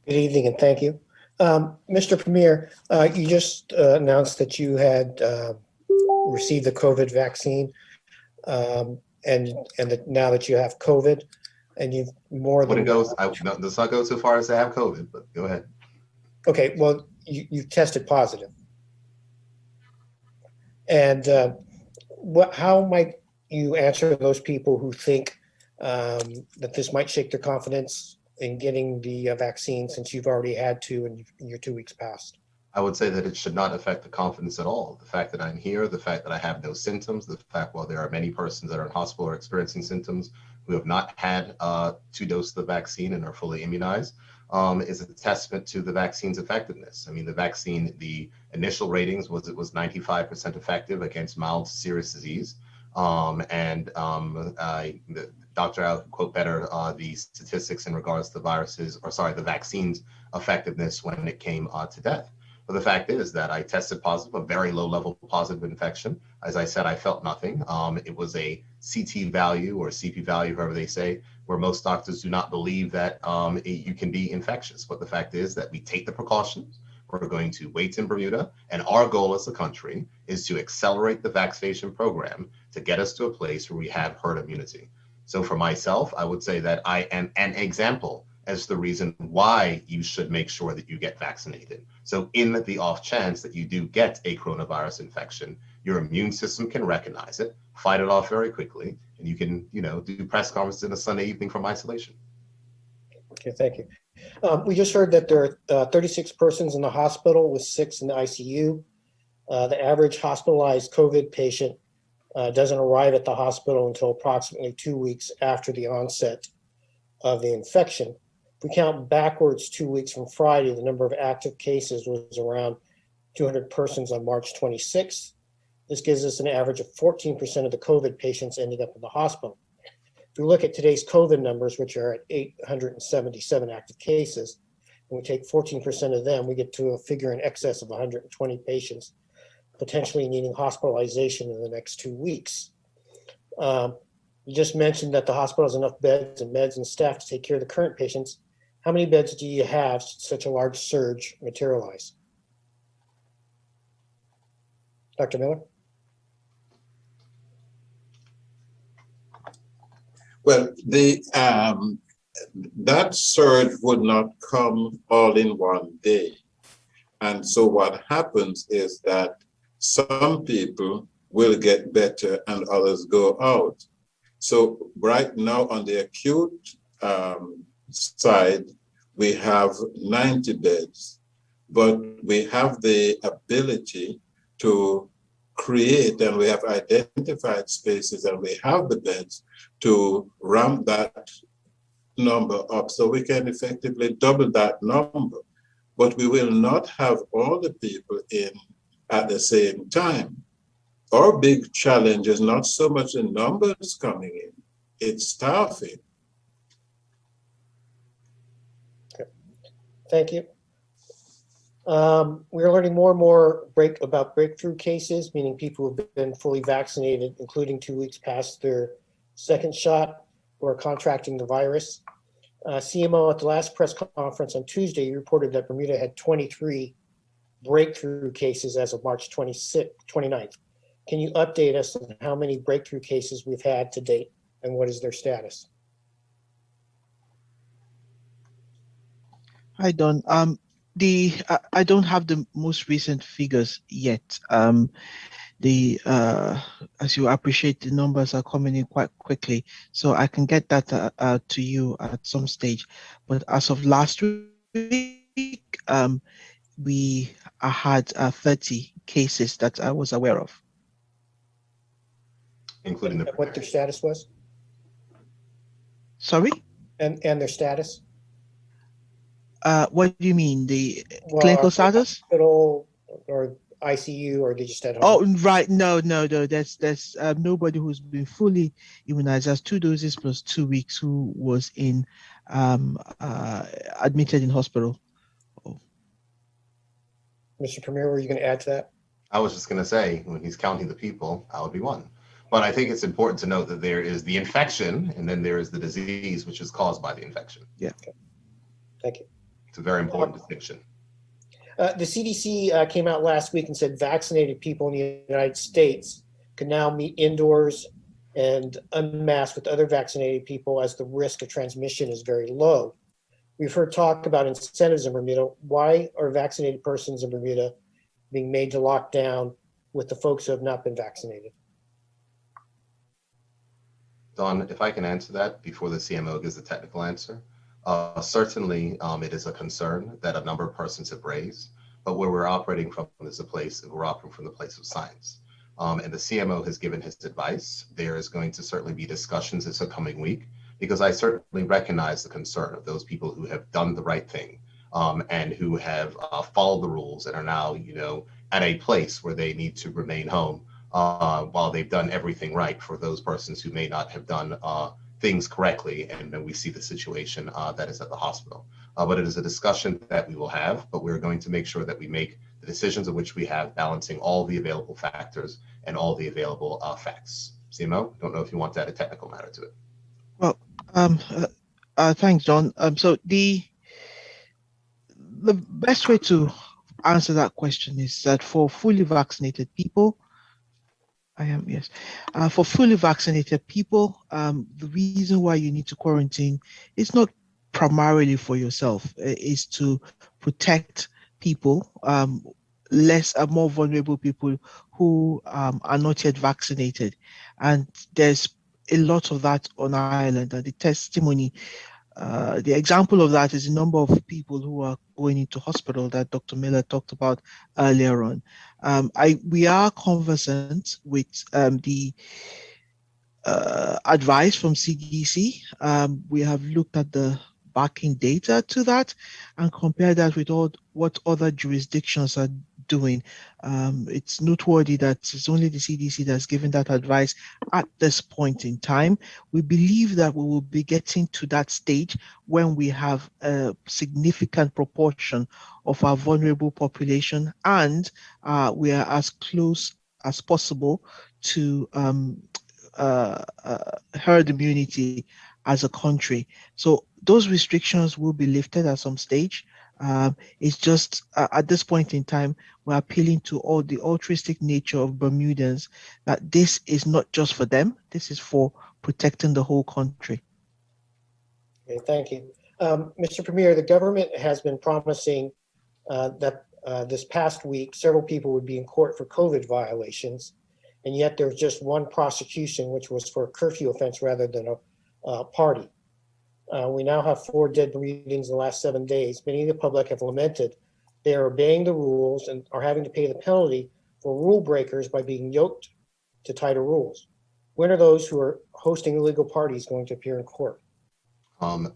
Good evening and thank you. Mr. Premier, you just announced that you had received the COVID vaccine and that now that you have COVID and you've more When than it goes, does not go so far as to have COVID, but go ahead. okay, well, you've tested positive. And how might you answer those people who think that this might shake their confidence in getting the vaccine since you've already had two and your 2 weeks passed? I would say that it should not affect the confidence at all. The fact that I'm here, the fact that I have no symptoms, the fact while there are many persons that are in hospital or experiencing symptoms who have not had 2 doses of the vaccine and are fully immunized, is a testament to the vaccine's effectiveness. I mean, the vaccine, the initial ratings was it was 95% effective against mild to serious disease. The Dr. I'll quote better the statistics in regards to the vaccine's effectiveness when it came to death. But the fact is that I tested positive, a very low level positive infection. As I said, I felt nothing. It was a CT value or CP value, however they say, where most doctors do not believe that you can be infectious. But the fact is that we take the precautions. We're going to wait in Bermuda. And our goal as a country is to accelerate the vaccination program to get us to a place where we have herd immunity. So for myself, I would say that I am an example as the reason why you should make sure that you get vaccinated. So in the off chance that you do get a coronavirus infection, your immune system can recognize it, fight it off very quickly, and you can, do press conferences in a Sunday evening from isolation. Okay, thank you. We just heard that there are 36 persons in the hospital with 6 in the ICU. The average hospitalized COVID patient doesn't arrive at the hospital until approximately 2 weeks after the onset of the infection. If we count backwards 2 weeks from Friday, the number of active cases was around 200 persons on March 26th. This gives us an average of 14% of the COVID patients ending up in the hospital. If we look at today's COVID numbers, which are at 877 active cases, and we take 14% of them, we get to a figure in excess of 120 patients potentially needing hospitalization in the next 2 weeks. You just mentioned that the hospital has enough beds and meds and staff to take care of the current patients. How many beds do you have should such a large surge materialize? Dr. Miller? Well, that surge would not come all in one day. And so what happens is that some people will get better and others go out. So right now on the acute side, we have 90 beds, but we have the ability to create, and we have identified spaces, and we have the beds to ramp that number up so we can effectively double that number. But we will not have all the people in at the same time. Our big challenge is not so much the numbers coming in, it's staffing. Okay. Thank you. We're learning more and more about breakthrough cases, meaning people who've been fully vaccinated, including 2 weeks past their second shot, who are contracting the virus. CMO at the last press conference on Tuesday reported that Bermuda had 23 breakthrough cases as of March 29th. Can you update us on how many breakthrough cases we've had to date and what is their status? Hi, Don. I don't have the most recent figures yet. As you appreciate, the numbers are coming in quite quickly, so I can get that to you at some stage. But as of last week, we had 30 cases that I was aware of. Including what their status was? Sorry? And their status? What do you mean? The clinical status? Hospital or ICU, or they just at home? Oh, right. No. There's nobody who's been fully immunized. There's 2 doses plus 2 weeks who was in admitted in hospital. Oh. Mr. Premier, were you going to add to that? I was just going to say, when he's counting the people, I would be one. But I think it's important to note that there is the infection and then there is the disease, which is caused by the infection. Yeah. Okay. Thank you. It's a very important distinction. The CDC came out last week and said vaccinated people in the United States can now meet indoors and unmasked with other vaccinated people as the risk of transmission is very low. We've heard talk about incentives in Bermuda. Why are vaccinated persons in Bermuda being made to lock down with the folks who have not been vaccinated? Don, if I can answer that before the CMO gives the technical answer. Certainly, it is a concern that a number of persons have raised, but where we're operating from is we're operating from the place of science. And the CMO has given his advice. There is going to certainly be discussions this coming week, because I certainly recognize the concern of those people who have done the right thing and who have followed the rules and are now, at a place where they need to remain home while they've done everything right for those persons who may not have done things correctly. And then we see the situation that is at the hospital. But it is a discussion that we will have, but we're going to make sure that we make the decisions of which we have, balancing all the available factors and all the available facts. CMO, don't know if you want to add a technical matter to it. Well, thanks, John. So the best way to answer that question is that for fully vaccinated people, for fully vaccinated people, the reason why you need to quarantine is not primarily for yourself, is to protect people, more vulnerable people who are not yet vaccinated. And there's a lot of that on our island, and the testimony, the example of that is the number of people who are going into hospital that Dr. Miller talked about earlier on. We are conversant with the advice from CDC. We have looked at the backing data to that and compare that with what other jurisdictions are doing. It's noteworthy that it's only the CDC that's given that advice at this point in time. We believe that we will be getting to that stage when we have a significant proportion of our vulnerable population and we are as close as possible to herd immunity as a country. So those restrictions will be lifted at some stage. It's just at this point in time, we're appealing to all the altruistic nature of Bermudans that this is not just for them, this is for protecting the whole country. Okay, thank you. Mr. Premier, the government has been promising that this past week, several people would be in court for COVID violations, and yet there's just one prosecution, which was for a curfew offense rather than a party. We now have 4 dead Bermudians in the last 7 days. Many of the public have lamented they are obeying the rules and are having to pay the penalty for rule breakers by being yoked to tighter rules. When are those who are hosting illegal parties going to appear in court? Don,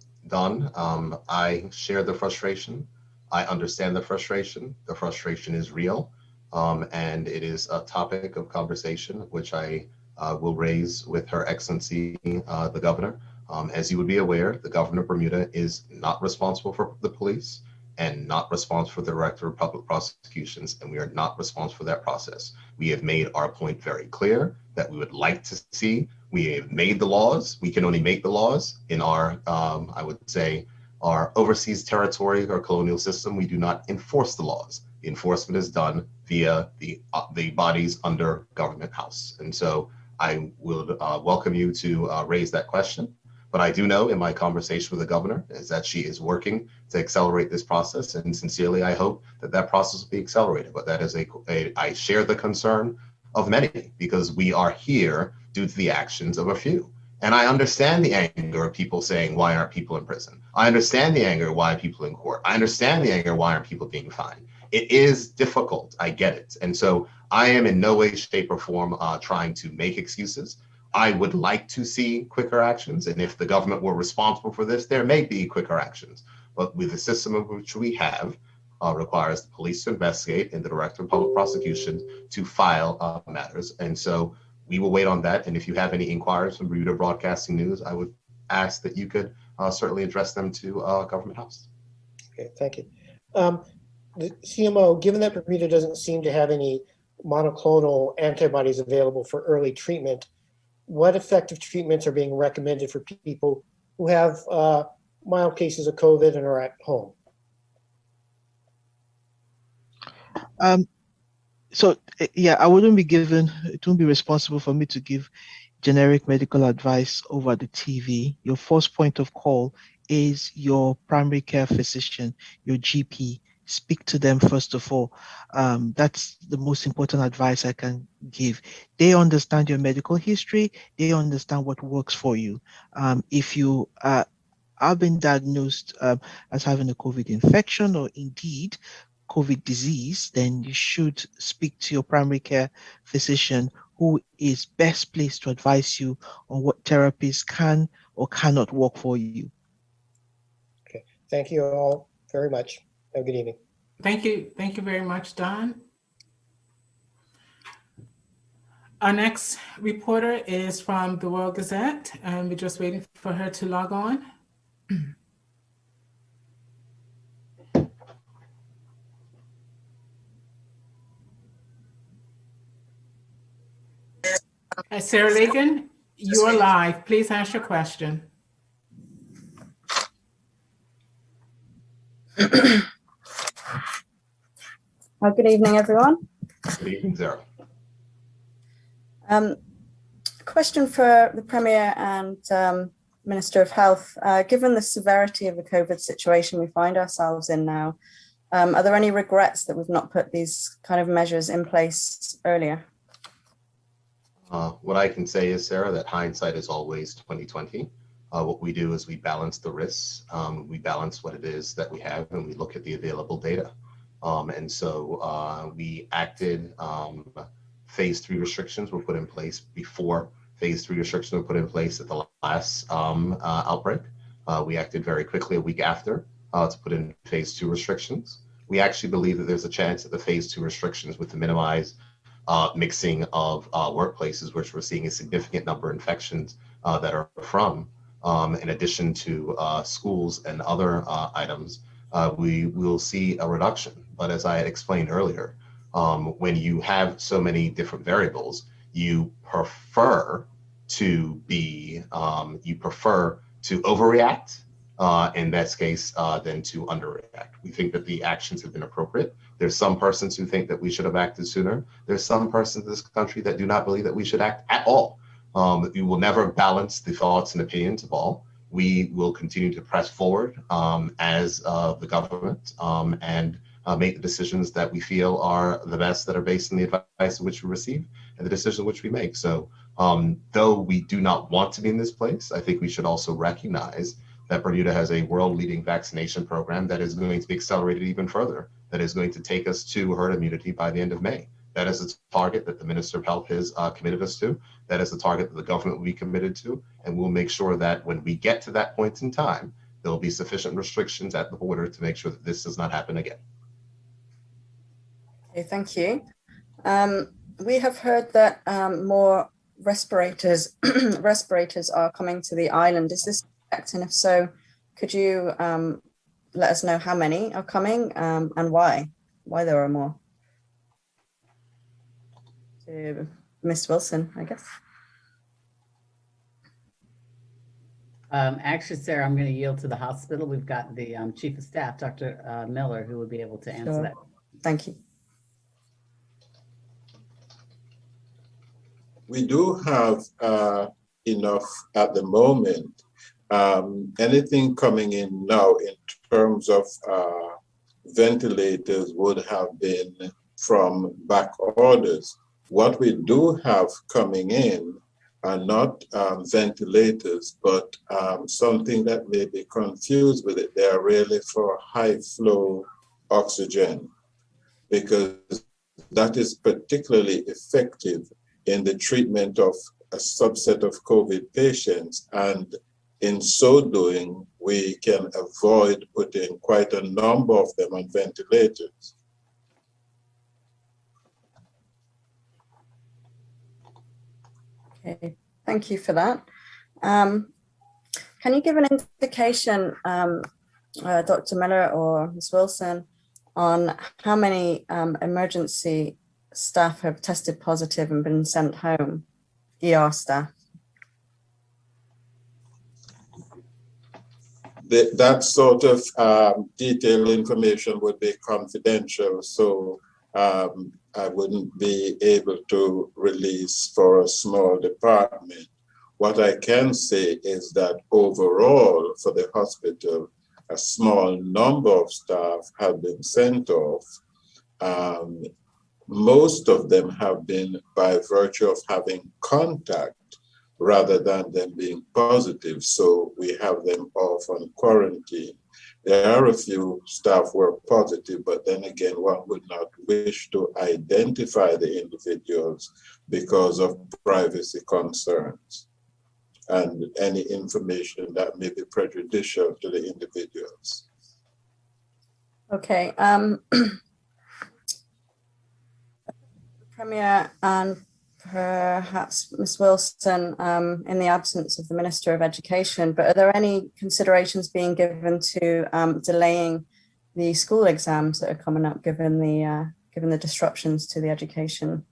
I share the frustration. I understand the frustration. The frustration is real. And it is a topic of conversation, which I will raise with Her Excellency, the Governor. As you would be aware, the Governor of Bermuda is not responsible for the police and not responsible for the Director of Public Prosecutions, and we are not responsible for that process. We have made our point very clear that we would like to see, we have made the laws, we can only make the laws in our, I would say, our overseas territory or colonial system. We do not enforce the laws. The enforcement is done via the bodies under Government House. And so I would welcome you to raise that question. But I do know in my conversation with the governor is that she is working to accelerate this process. And sincerely, I hope that that process will be accelerated. But that is I share the concern of many because we are here due to the actions of a few. And I understand the anger of people saying, why aren't people in prison? I understand the anger, why are people in court? I understand the anger, why aren't people being fined? It is difficult, I get it. And so I am in no way, shape or form trying to make excuses. I would like to see quicker actions. And if the government were responsible for this, there may be quicker actions. But with the system of which we have, requires the police to investigate and the Director of Public Prosecutions to file matters. And so we will wait on that. And if you have any inquiries from Bermuda Broadcasting News, I would ask that you could certainly address them to Government House. Okay, thank you. The CMO, given that Bermuda doesn't seem to have any monoclonal antibodies available for early treatment, what effective treatments are being recommended for people who have mild cases of COVID and are at home? So yeah, I wouldn't be given, it wouldn't be responsible for me to give generic medical advice over the TV. Your first point of call is your primary care physician, your GP. Speak to them first of all. That's the most important advice I can give. They understand your medical history. They understand what works for you. If you have been diagnosed as having a COVID infection or indeed COVID disease, then you should speak to your primary care physician, who is best placed to advise you on what therapies can or cannot work for you. Okay, thank you all very much. Have a good evening. Thank you very much, Don. Our next reporter is from the World Gazette, and we're just waiting for her to log on. Sarah Lagan, you are live. Please ask your question. Good evening, everyone. Good evening, Sarah. Question for the Premier and Minister of Health. Given the severity of the COVID situation we find ourselves in now, are there any regrets that we've not put these kind of measures in place earlier? What I can say is, Sarah, that hindsight is always 2020. What we do is we balance the risks, we balance what it is that we have, and we look at the available data. And so we acted, phase 3 restrictions were put in place before phase 3 restrictions were put in place at the last outbreak. We acted very quickly a week after to put in phase 2 restrictions. We actually believe that there's a chance that the phase 2 restrictions with the minimized mixing of workplaces, which we're seeing a significant number of infections that are from, in addition to schools and other items, we will see a reduction. But as I had explained earlier, when you have so many different variables, you prefer to overreact in that case than to underreact. We think that the actions have been appropriate. There's some persons who think that we should have acted sooner. There's some persons in this country that do not believe that we should act at all. We will never balance the thoughts and opinions of all. We will continue to press forward as the government and make the decisions that we feel are the best, that are based on the advice which we receive and the decisions which we make. So though we do not want to be in this place, I think we should also recognize that Bermuda has a world-leading vaccination program that is going to be accelerated even further, that is going to take us to herd immunity by the end of May. That is a target that the Minister of Health has committed us to. That is a target that the government will be committed to. And we'll make sure that when we get to that point in time, there'll be sufficient restrictions at the border to make sure that this does not happen again. Okay, thank you. We have heard that more respirators are coming to the island. Is this correct? And if so, could you let us know how many are coming and why there are more? To Ms. Wilson, I guess. Actually, Sarah, I'm going to yield to the hospital. We've got the Chief of Staff, Dr. Miller, who would be able to answer that. Thank you. We do have enough at the moment. Anything coming in now in terms of ventilators would have been from back orders. What we do have coming in are not ventilators, but something that may be confused with it. They are really for high flow oxygen, because that is particularly effective in the treatment of a subset of COVID patients. And in so doing, we can avoid putting quite a number of them on ventilators. Okay, thank you for that. Can you give an indication, Dr. Miller or Ms. Wilson, on how many emergency staff have tested positive and been sent home, ER staff? That sort of detailed information would be confidential. So I wouldn't be able to release for a small department. What I can say is that overall for the hospital, a small number of staff have been sent off. Most of them have been by virtue of having contact rather than them being positive. So we have them off on quarantine. There are a few staff who are positive, but then again, one would not wish to identify the individuals because of privacy concerns and any information that may be prejudicial to the individuals. Okay. Premier and perhaps Ms. Wilson, in the absence of the Minister of Education, but are there any considerations being given to delaying the school exams that are coming up, given the disruptions to the education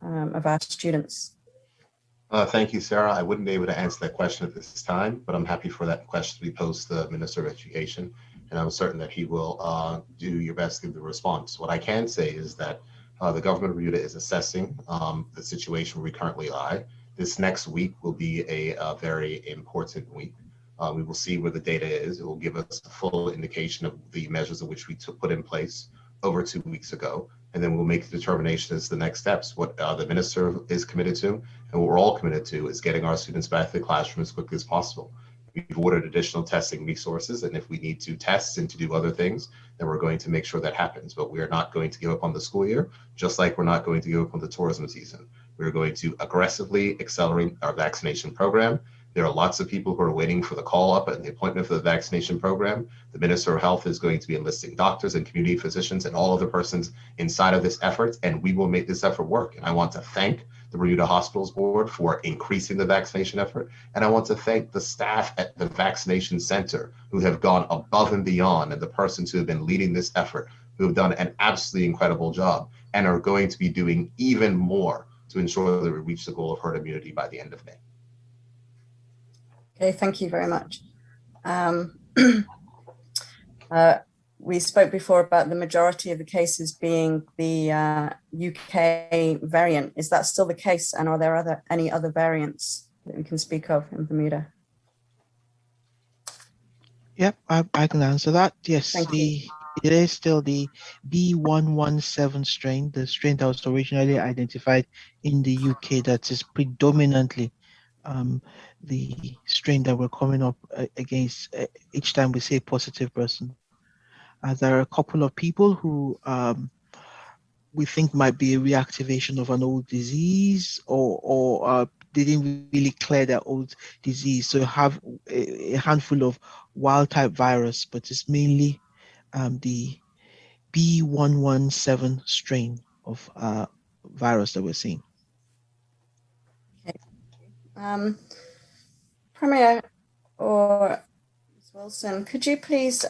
of our students? Thank you, Sarah. I wouldn't be able to answer that question at this time, but I'm happy for that question to be posed to the Minister of Education, and I'm certain that he will do your best to give the response. What I can say is that the government of Bermuda is assessing the situation we currently lie. This next week will be a very important week. We will see where the data is. It will give us a full indication of the measures of which we put in place over 2 weeks ago. And then we'll make the determination as to the next steps. What the minister is committed to and what we're all committed to is getting our students back to the classroom as quickly as possible. We've ordered additional testing resources, and if we need to test and to do other things, then we're going to make sure that happens. But we are not going to give up on the school year, just like we're not going to give up on the tourism season. We're going to aggressively accelerate our vaccination program. There are lots of people who are waiting for the call up and the appointment for the vaccination program. The Minister of Health is going to be enlisting doctors and community physicians and all other persons inside of this effort, and we will make this effort work. And I want to thank the Bermuda Hospitals Board for increasing the vaccination effort. And I want to thank the staff at the vaccination center who have gone above and beyond, and the persons who have been leading this effort, who have done an absolutely incredible job and are going to be doing even more to ensure that we reach the goal of herd immunity by the end of May. Okay, thank you very much. We spoke before about the majority of the cases being the UK variant. Is that still the case? And are there any other variants that we can speak of in Bermuda? Yep, I can answer that. Yes, It is still the B117 strain, the strain that was originally identified in the UK that is predominantly the strain that we're coming up against each time we say positive person. There are a couple of people who we think might be a reactivation of an old disease or they didn't really clear their old disease. So you have a handful of wild type virus, but it's mainly the B117 strain of virus that we're seeing. Okay. Premier or Ms. Wilson, could you please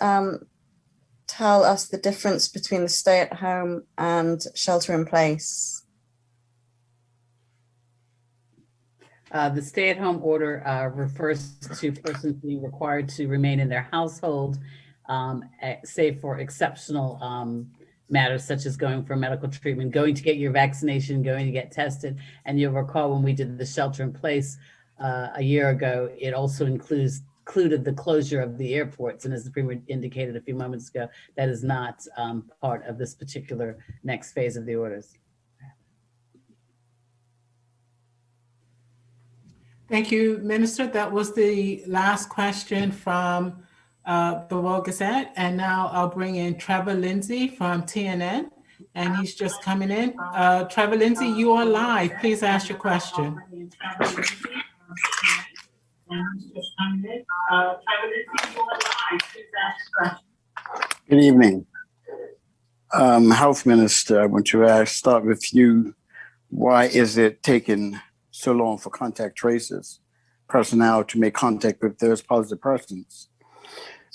tell us the difference between the stay-at-home and shelter-in-place? The stay-at-home order refers to persons being required to remain in their household, save for exceptional matters such as going for medical treatment, going to get your vaccination, going to get tested. And you'll recall when we did the shelter-in-place a year ago, it also included the closure of the airports. And as the Premier indicated a few moments ago, that is not part of this particular next phase of the orders. Thank you, Minister. That was the last question from the World Gazette. And now I'll bring in Trevor Lindsay from TNN, and he's just coming in. Trevor Lindsay, you are live. Please ask your question. Good evening. Health Minister, I want to start with you. Why is it taking so long for contact tracers personnel to make contact with those positive persons?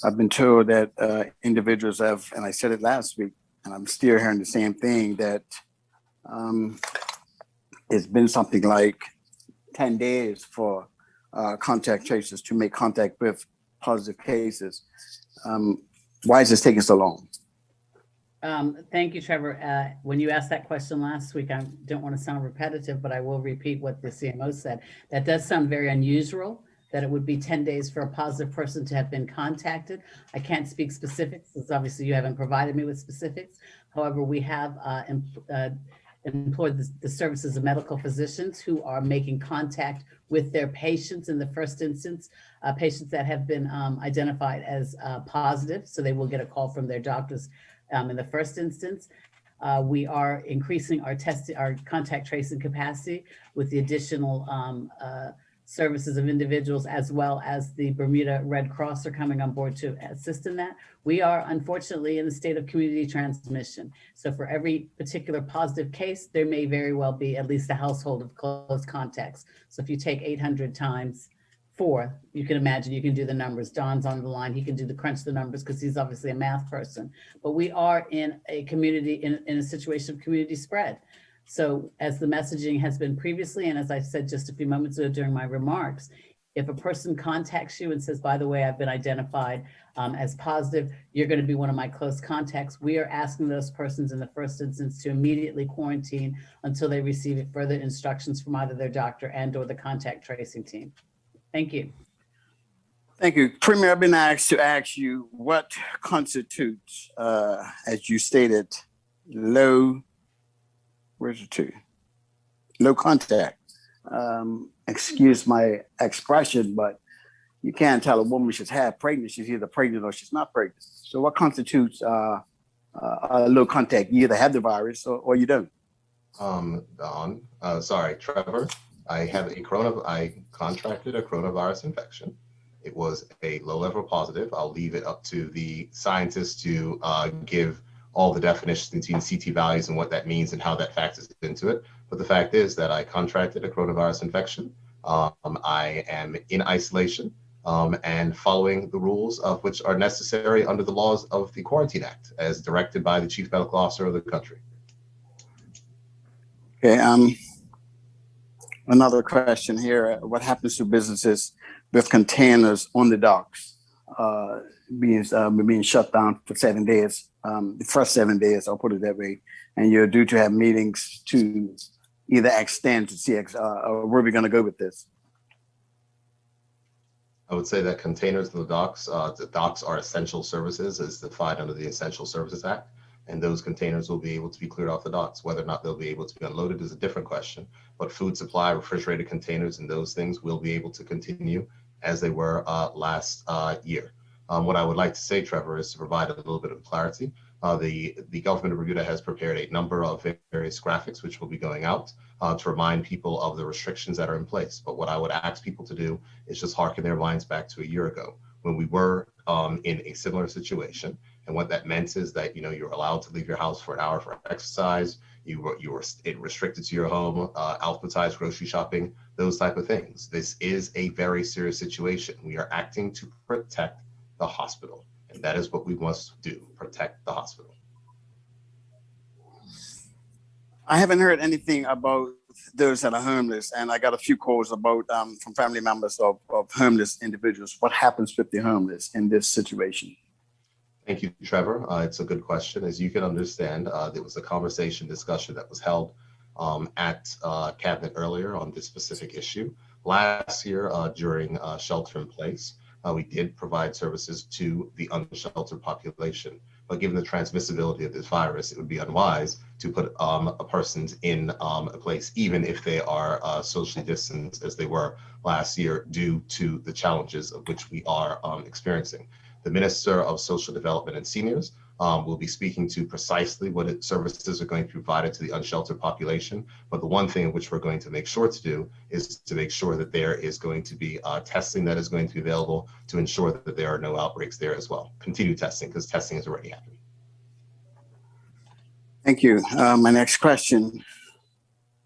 I've been told that individuals have, and I said it last week, and I'm still hearing the same thing, that it's been something like 10 days for contact tracers to make contact with positive cases. Why is this taking so long? Thank you, Trevor. When you asked that question last week, I don't want to sound repetitive, but I will repeat what the CMO said. That does sound very unusual, that it would be 10 days for a positive person to have been contacted. I can't speak specifics, because obviously you haven't provided me with specifics. However, we have employed the services of medical physicians who are making contact with their patients in the first instance, patients that have been identified as positive. So they will get a call from their doctors in the first instance. We are increasing our contact tracing capacity with the additional services of individuals, as well as the Bermuda Red Cross are coming on board to assist in that. We are unfortunately in a state of community transmission. So for every particular positive case, there may very well be at least a household of close contacts. So if you take 800 times 4, you can imagine, you can do the numbers. Don's on the line, he can crunch the numbers because he's obviously a math person. But we are in a community, in a situation of community spread. So as the messaging has been previously, and as I said just a few moments ago during my remarks, if a person contacts you and says, by the way, I've been identified as positive, you're going to be one of my close contacts, we are asking those persons in the first instance to immediately quarantine until they receive further instructions from either their doctor and or the contact tracing team. Thank you. Thank you. Premier, I've been asked to ask you what constitutes, as you stated, low contact. Excuse my expression, but you can't tell a woman she's half pregnant, she's either pregnant or she's not pregnant. So what constitutes a low contact? You either have the virus or you don't. Trevor, I contracted a coronavirus infection. It was a low level positive. I'll leave it up to the scientists to give all the definitions between CT values and what that means and how that factors into it. But the fact is that I contracted a coronavirus infection. I am in isolation and following the rules of which are necessary under the laws of the Quarantine Act as directed by the Chief Medical Officer of the country. Okay, another question here. What happens to businesses with containers on the docks being shut down for 7 days? The first 7 days, I'll put it that way, and you're due to have meetings to either extend to see where we're going to go with this. I would say that containers on the docks are essential services as defined under the Essential Services Act, and those containers will be able to be cleared off the docks. Whether or not they'll be able to be unloaded is a different question, but food supply, refrigerated containers, and those things will be able to continue as they were last year. What I would like to say, Trevor, is to provide a little bit of clarity. The government of Bermuda has prepared a number of various graphics which will be going out to remind people of the restrictions that are in place. But what I would ask people to do is just harken their minds back to a year ago when we were in a similar situation. And what that meant is that, you're allowed to leave your house for an hour for exercise. You were restricted to your home, alphabetized grocery shopping, those type of things. This is a very serious situation. We are acting to protect the hospital. And that is what we must do, protect the hospital. I haven't heard anything about those that are homeless, and I got a few calls about from family members of homeless individuals. What happens with the homeless in this situation? Thank you, Trevor. It's a good question. As you can understand, there was a discussion that was held at Cabinet earlier on this specific issue. Last year, during shelter in place, we did provide services to the unsheltered population. But given the transmissibility of this virus, it would be unwise to put a person in a place, even if they are socially distanced as they were last year, due to the challenges of which we are experiencing. The Minister of Social Development and Seniors will be speaking to precisely what services are going to be provided to the unsheltered population. But the one thing in which we're going to make sure to do is to make sure that there is going to be testing that is going to be available to ensure that there are no outbreaks there as well. Continue testing, because testing is already happening. Thank you. My next question,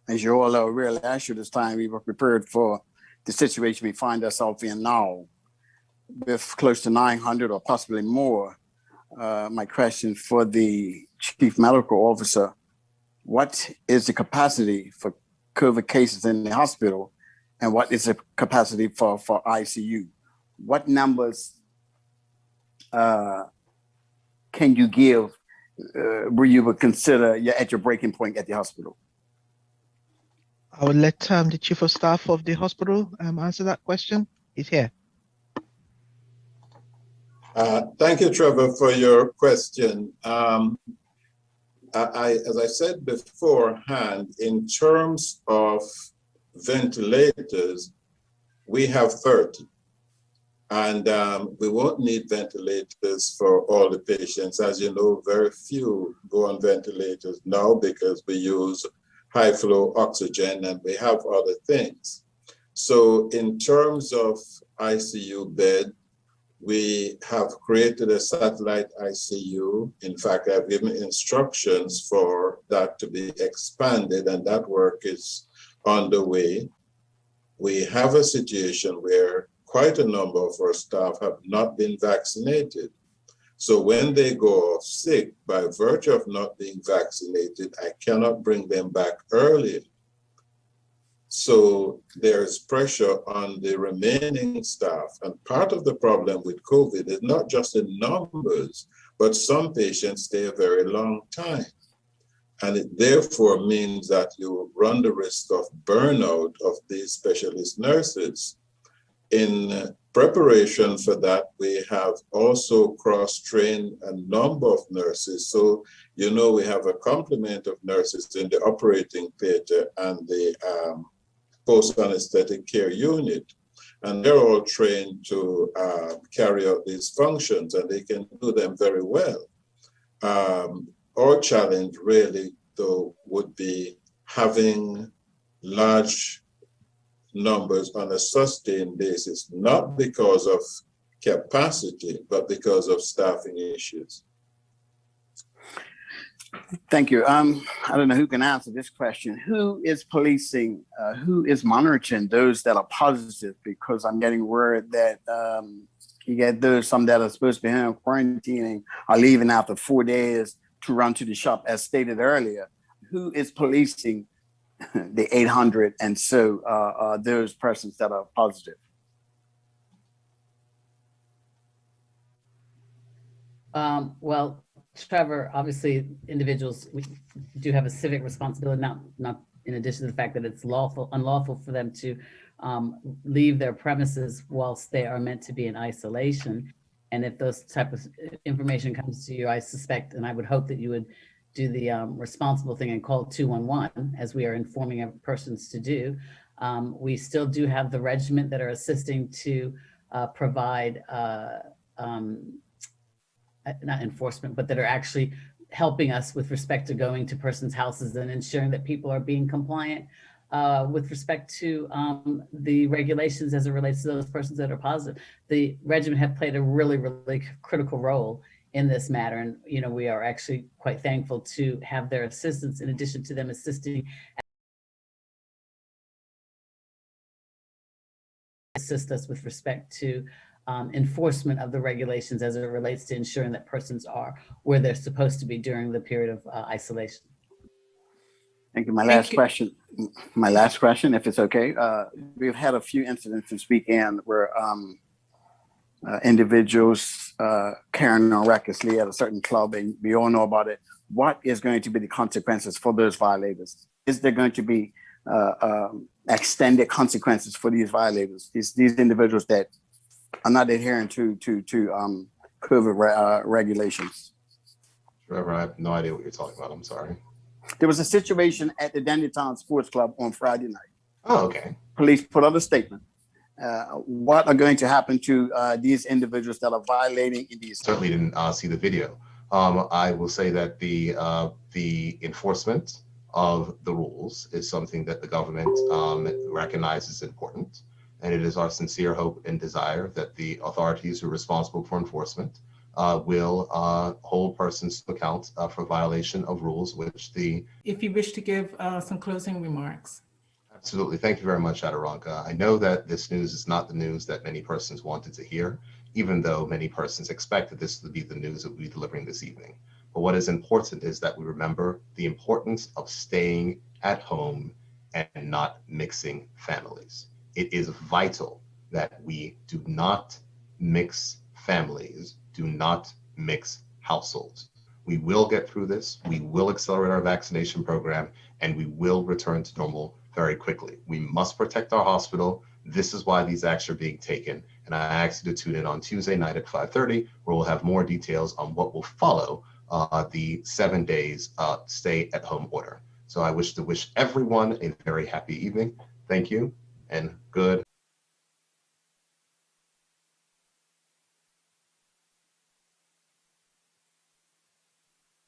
as you all are aware, last year this time we were prepared for the situation we find ourselves in now with close to 900 or possibly more. My question for the Chief Medical Officer, what is the capacity for COVID cases in the hospital, and what is the capacity for ICU? What numbers can you give where you would consider you're at your breaking point at the hospital? I will let the chief of staff of the hospital answer that question. He's here. Thank you, Trevor, for your question. As I said beforehand, in terms of ventilators, we have 30. And we won't need ventilators for all the patients. As you know, very few go on ventilators now because we use high flow oxygen and we have other things. So in terms of ICU bed, we have created a satellite ICU. In fact, I've given instructions for that to be expanded, and that work is underway. We have a situation where quite a number of our staff have not been vaccinated. So when they go off sick, by virtue of not being vaccinated, I cannot bring them back early. So there's pressure on the remaining staff. And part of the problem with COVID is not just in numbers, but some patients stay a very long time. And it therefore means that you run the risk of burnout of these specialist nurses. In preparation for that, we have also cross-trained a number of nurses. So, you know, we have a complement of nurses in the operating theater and the post-anesthetic care unit. And they're all trained to carry out these functions, and they can do them very well. Our challenge really, though, would be having large numbers on a sustained basis, not because of capacity, but because of staffing issues. Thank you. I don't know who can answer this question. Who is policing, who is monitoring those that are positive? Because I'm getting word that you get those, some that are supposed to be home quarantining are leaving after 4 days to run to the shop, as stated earlier. Who is policing the 800 and so those persons that are positive? Well, Trevor, obviously individuals, we do have a civic responsibility, not in addition to the fact that it's unlawful for them to leave their premises whilst they are meant to be in isolation. And if those type of information comes to you, I suspect, and I would hope that you would do the responsible thing and call 211, as we are informing persons to do. We still do have the regiment that are assisting to provide not enforcement, but that are actually helping us with respect to going to persons' houses and ensuring that people are being compliant with respect to the regulations as it relates to those persons that are positive. The regiment have played a really, really critical role in this matter. And, you know, we are actually quite thankful to have their assistance in addition to them assist us with respect to enforcement of the regulations as it relates to ensuring that persons are where they're supposed to be during the period of isolation. Thank you. My last question, if it's okay. We've had a few incidents this weekend where individuals carrying on recklessly at a certain club, and we all know about it. What is going to be the consequences for those violators? Is there going to be extended consequences for these violators, these individuals that are not adhering to COVID regulations? Trevor, I have no idea what you're talking about. I'm sorry. There was a situation at the Dandytown Sports Club on Friday night. Oh, okay. Police put out a statement. What are going to happen to these individuals that are violating these? Certainly didn't see the video. I will say that the enforcement of the rules is something that the government recognizes important. And it is our sincere hope and desire that the authorities who are responsible for enforcement will hold persons to account for violation of rules, which the... If you wish to give some closing remarks. Absolutely. Thank you very much, Adiraka. I know that this news is not the news that many persons wanted to hear, even though many persons expected this to be the news that we'll be delivering this evening. But what is important is that we remember the importance of staying at home and not mixing families. It is vital that we do not mix families, do not mix households. We will get through this. We will accelerate our vaccination program, and we will return to normal very quickly. We must protect our hospital. This is why these actions are being taken. And I ask you to tune in on Tuesday night at 5:30, where we'll have more details on what will follow the 7 days stay at home order. So I wish everyone a very happy evening. Thank you and good